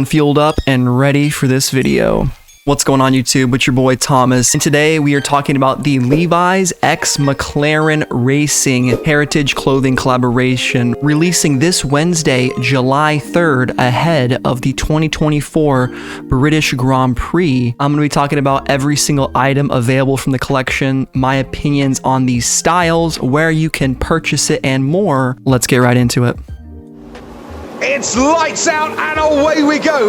feeling fueled up and ready for this video. What's going on YouTube? It's your boy Thomas, and today we are talking about the Levi's x McLaren Racing Heritage Clothing collaboration releasing this Wednesday, July 3rd, ahead of the 2024 British Grand Prix. I'm going to be talking about every single item available from the collection, my opinions on these styles, where you can purchase it, and more. Let's get right into it. It's lights out and away we go.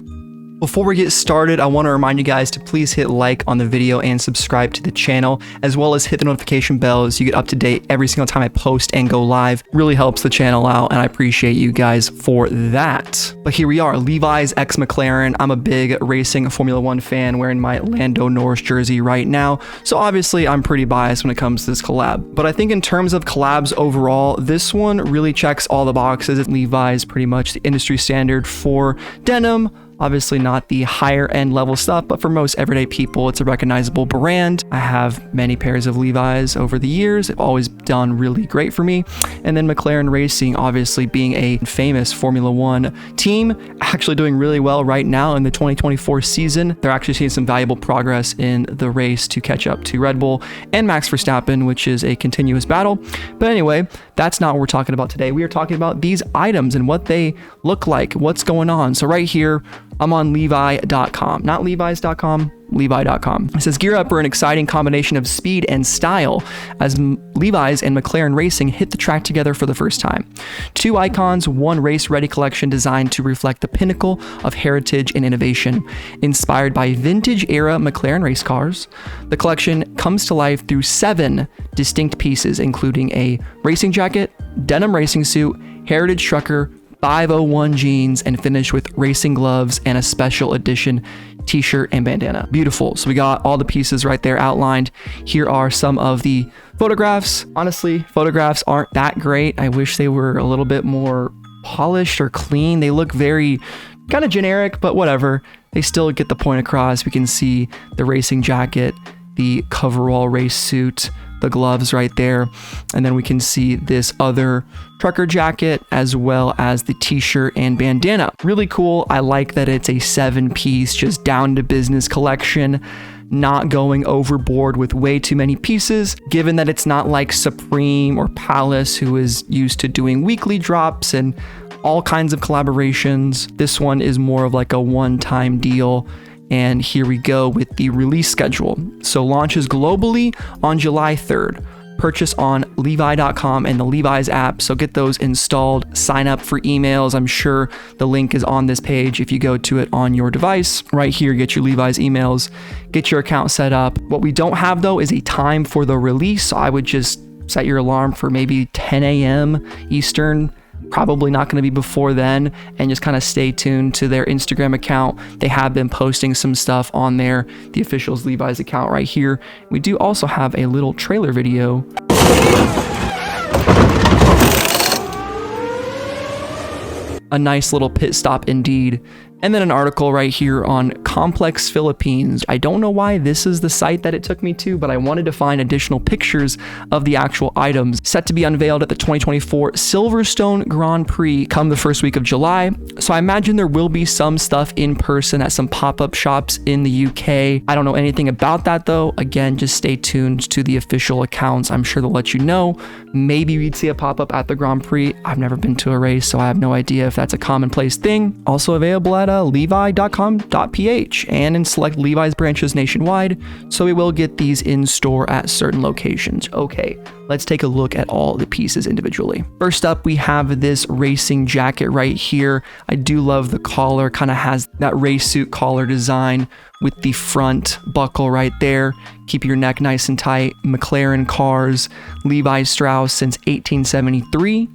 Before we get started, I want to remind you guys to please hit like on the video and subscribe to the channel, as well as hit the notification bell so you get up to date every single time I post and go live. Really helps the channel out, and I appreciate you guys for that. But here we are, Levi's x McLaren. I'm a big racing Formula One fan, wearing my Lando Norris jersey right now, so obviously I'm pretty biased when it comes to this collab. But I think in terms of collabs overall, this one really checks all the boxes. Levi's pretty much the industry standard for denim. Obviously not the higher end level stuff, but for most everyday people, it's a recognizable brand. I have many pairs of Levi's over the years. They've always done really great for me. And then McLaren Racing, obviously being a famous Formula One team, actually doing really well right now in the 2024 season. They're actually seeing some valuable progress in the race to catch up to Red Bull and Max Verstappen, which is a continuous battle. But anyway, that's not what we're talking about today. We are talking about these items and what they look like, what's going on. So right here, I'm on Levi.com, not Levi's.com, Levi.com. It says, gear up for an exciting combination of speed and style as Levi's and McLaren Racing hit the track together for the first time. Two icons, one race-ready collection designed to reflect the pinnacle of heritage and innovation. Inspired by vintage-era McLaren race cars, the collection comes to life through 7 distinct pieces, including a racing jacket, denim racing suit, heritage trucker, 501 jeans, and finished with racing gloves and a special edition t-shirt and bandana. Beautiful. So we got all the pieces right there outlined. Here are some of the photographs. Honestly, photographs aren't that great. I wish they were a little bit more polished or clean. They look very kind of generic, but whatever. They still get the point across. We can see the racing jacket, the coverall race suit, the gloves right there, and then we can see this other trucker jacket as well as the t-shirt and bandana. Really cool. I like that it's a 7-piece, just down to business collection, not going overboard with way too many pieces, given that it's not like Supreme or Palace, who is used to doing weekly drops and all kinds of collaborations. This one is more of like a one-time deal. And here we go with the release schedule. So launches globally on July 3rd. Purchase on Levi.com and the Levi's app. So get those installed, sign up for emails. I'm sure the link is on this page if you go to it on your device. Right here, get your Levi's emails, get your account set up. What we don't have though is a time for the release. So I would just set your alarm for maybe 10 a.m. Eastern. Probably not going to be before then, and just kind of stay tuned to their Instagram account. They have been posting some stuff on there, the official's Levi's account right here. We do also have a little trailer video. A nice little pit stop indeed. And then an article right here on Complex Philippines. I don't know why this is the site that it took me to, but I wanted to find additional pictures of the actual items set to be unveiled at the 2024 Silverstone Grand Prix come the first week of July. So I imagine there will be some stuff in person at some pop-up shops in the UK. I don't know anything about that though. Again, just stay tuned to the official accounts. I'm sure they'll let you know. Maybe we'd see a pop-up at the Grand Prix. I've never been to a race, so I have no idea if that's a commonplace thing. Also available at levi.com.ph and in select Levi's branches nationwide, so we will get these in store at certain locations. Okay, let's take a look at all the pieces individually. First up, we have this racing jacket right here. I do love the collar, kind of has that race suit collar design with the front buckle right there. Keep your neck nice and tight. McLaren cars, Levi Strauss since 1873.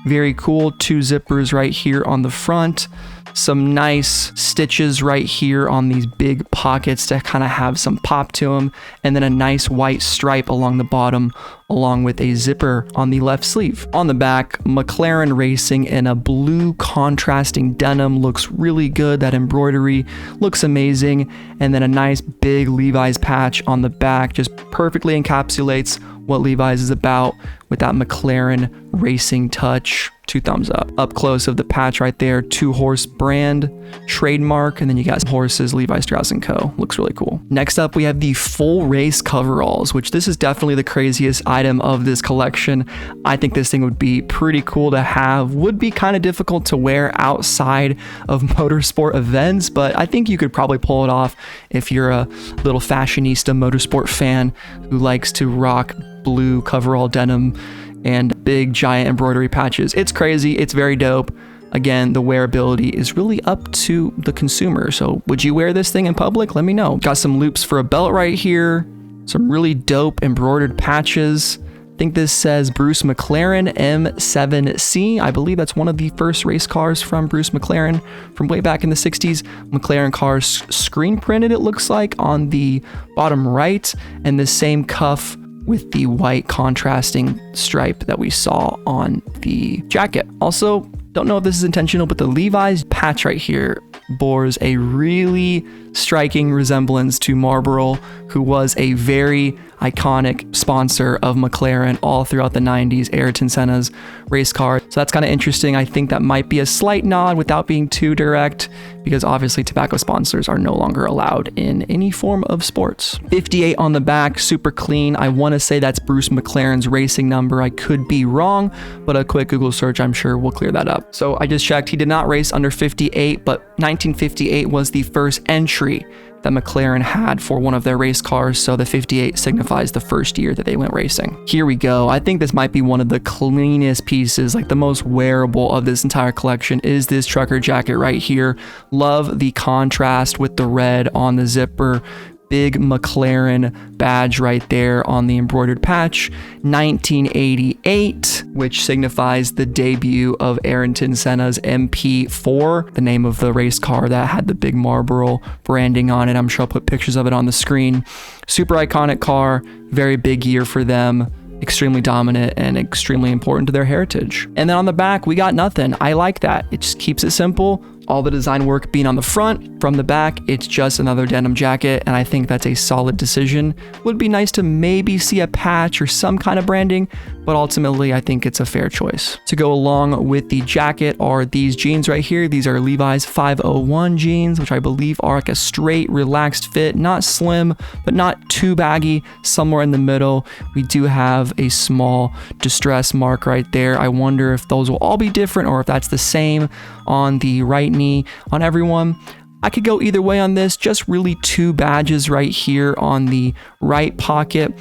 Very cool. 2 zippers right here on the front. Some nice stitches right here on these big pockets to kind of have some pop to them, and then a nice white stripe along the bottom, along with a zipper on the left sleeve. On the back, McLaren Racing in a blue contrasting denim looks really good. That embroidery looks amazing, and then a nice big Levi's patch on the back just perfectly encapsulates what Levi's is about with that McLaren Racing touch. 2 thumbs up. Up close of the patch right there, 2-horse brand, trademark, and then you got horses, Levi, Strauss & Co. Looks really cool. Next up, we have the full race coveralls, which this is definitely the craziest item of this collection. I think this thing would be pretty cool to have. Would be kind of difficult to wear outside of motorsport events, but I think you could probably pull it off if you're a little fashionista motorsport fan who likes to rock blue coverall denim and big giant embroidery patches. It's crazy. It's very dope. Again, the wearability is really up to the consumer. So would you wear this thing in public? Let me know. Got some loops for a belt right here. Some really dope embroidered patches. I think this says Bruce McLaren M7C. I believe that's one of the first race cars from Bruce McLaren from way back in the 60s. McLaren cars screen printed, it looks like, on the bottom right, and the same cuff with the white contrasting stripe that we saw on the jacket. Also, don't know if this is intentional, but the Levi's patch right here bears a really striking resemblance to Marlboro, who was a very iconic sponsor of McLaren all throughout the 90s, Ayrton Senna's race car. So that's kind of interesting. I think that might be a slight nod without being too direct, because obviously tobacco sponsors are no longer allowed in any form of sports. 58 on the back, super clean. I want to say that's Bruce McLaren's racing number. I could be wrong, but a quick Google search, I'm sure, will clear that up. So I just checked. He did not race under 58, but 1958 was the first entry that McLaren had for one of their race cars, so the 58 signifies the first year that they went racing. Here we go. I think this might be one of the cleanest pieces, like the most wearable of this entire collection, is this trucker jacket right here. Love the contrast with the red on the zipper. Big McLaren badge right there on the embroidered patch. 1988, which signifies the debut of Ayrton Senna's MP4, the name of the race car that had the big Marlboro branding on it. I'm sure I'll put pictures of it on the screen. Super iconic car, very big year for them. Extremely dominant and extremely important to their heritage. And then on the back, we got nothing. I like that. It just keeps it simple. All the design work being on the front. From the back, it's just another denim jacket, and I think that's a solid decision. Would be nice to maybe see a patch or some kind of branding, but ultimately I think it's a fair choice. To go along with the jacket are these jeans right here. These are Levi's 501 jeans, which I believe are like a straight, relaxed fit, not slim, but not too baggy, somewhere in the middle. We do have a small distress mark right there. I wonder if those will all be different or if that's the same on the right knee on everyone. I could go either way on this, just really 2 badges right here on the right pocket.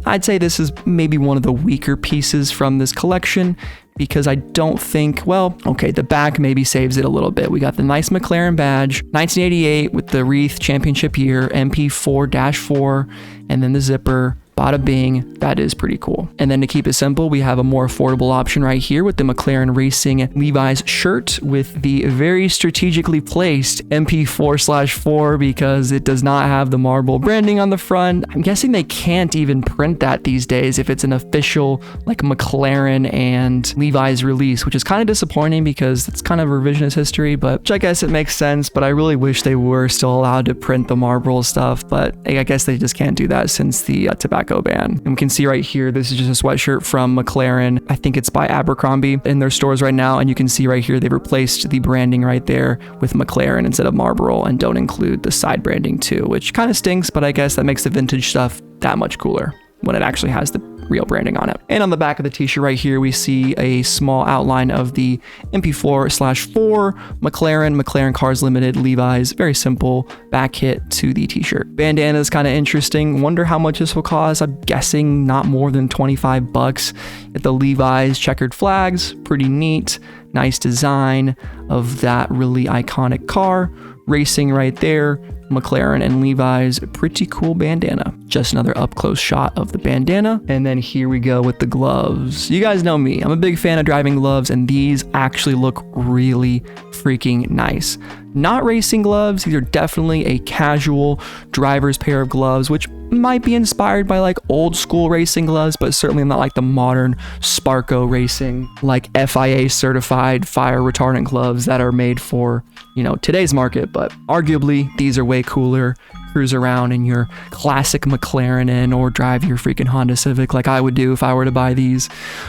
I'd say this is maybe one of the weaker pieces from this collection because I don't think, well, okay, the back maybe saves it a little bit. We got the nice McLaren badge, 1988 with the wreath championship year, MP4-4, and then the zipper. Bada bing, that is pretty cool. And then to keep it simple, we have a more affordable option right here with the McLaren Racing Levi's shirt with the very strategically placed MP4/4 because it does not have the Marlboro branding on the front. I'm guessing they can't even print that these days if it's an official like McLaren and Levi's release, which is kind of disappointing because it's kind of revisionist history, but which I guess it makes sense, but I really wish they were still allowed to print the Marlboro stuff, but I guess they just can't do that since the tobacco ban. And we can see right here, this is just a sweatshirt from McLaren. I think it's by Abercrombie in their stores right now. And you can see right here, they've replaced the branding right there with McLaren instead of Marlboro and don't include the side branding too, which kind of stinks, but I guess that makes the vintage stuff that much cooler when it actually has the real branding on it. And on the back of the t-shirt right here, we see a small outline of the MP4/4 McLaren Cars Limited Levi's. Very simple back hit to the t-shirt. Bandana is kind of interesting. Wonder how much this will cost. I'm guessing not more than $25. At the Levi's checkered flags, pretty neat. Nice design of that really iconic car. Racing right there. McLaren and Levi's, pretty cool bandana. Just another up close shot of the bandana. And then here we go with the gloves. You guys know me, I'm a big fan of driving gloves, and these actually look really freaking nice. Not racing gloves, these are definitely a casual driver's pair of gloves, which might be inspired by like old school racing gloves, but certainly not like the modern Sparco racing, like FIA certified fire retardant gloves that are made for, you know, today's market. But arguably these are way cooler. Cruise around in your classic McLaren in, or drive your freaking Honda Civic like I would do if I were to buy these.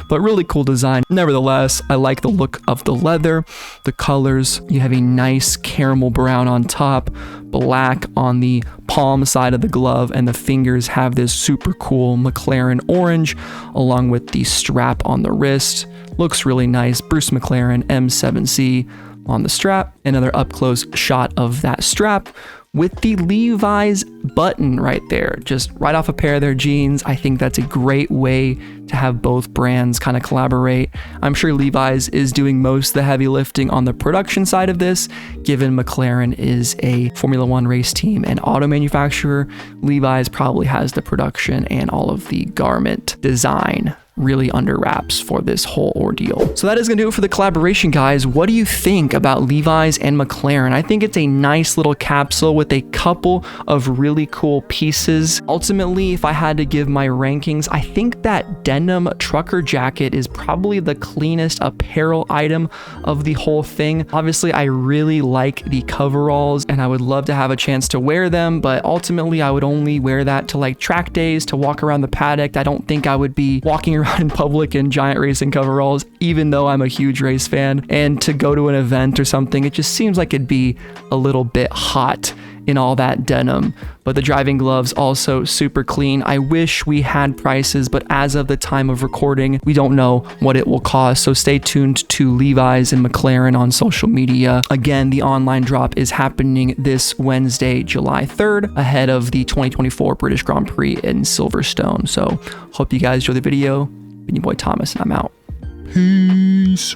But really cool design. Nevertheless, I like the look of the leather, the colors. You have a nice caramel brown on top, black on the palm side of the glove, and the fingers have this super cool McLaren orange along with the strap on the wrist. Looks really nice. Bruce McLaren M7C on the strap. Another up close shot of that strap with the Levi's button right there, just right off a pair of their jeans. I think that's a great way to have both brands kind of collaborate. I'm sure Levi's is doing most of the heavy lifting on the production side of this, given McLaren is a Formula One race team and auto manufacturer. Levi's probably has the production and all of the garment design really under wraps for this whole ordeal. So that is gonna do it for the collaboration, guys. What do you think about Levi's and McLaren? I think it's a nice little capsule with a couple of really cool pieces. Ultimately, if I had to give my rankings, I think that denim trucker jacket is probably the cleanest apparel item of the whole thing. Obviously, I really like the coveralls and I would love to have a chance to wear them, but ultimately I would only wear that to like track days, to walk around the paddock. I don't think I would be walking around in public in giant racing coveralls, even though I'm a huge race fan. And to go to an event or something, it just seems like it'd be a little bit hot in all that denim. But the driving gloves also super clean. I wish we had prices, but as of the time of recording, we don't know what it will cost. So stay tuned to Levi's and McLaren on social media. Again, the online drop is happening this Wednesday, July 3rd, ahead of the 2024 British Grand Prix in Silverstone. So hope you guys enjoy the video. Been your boy Thomas, and I'm out. Peace.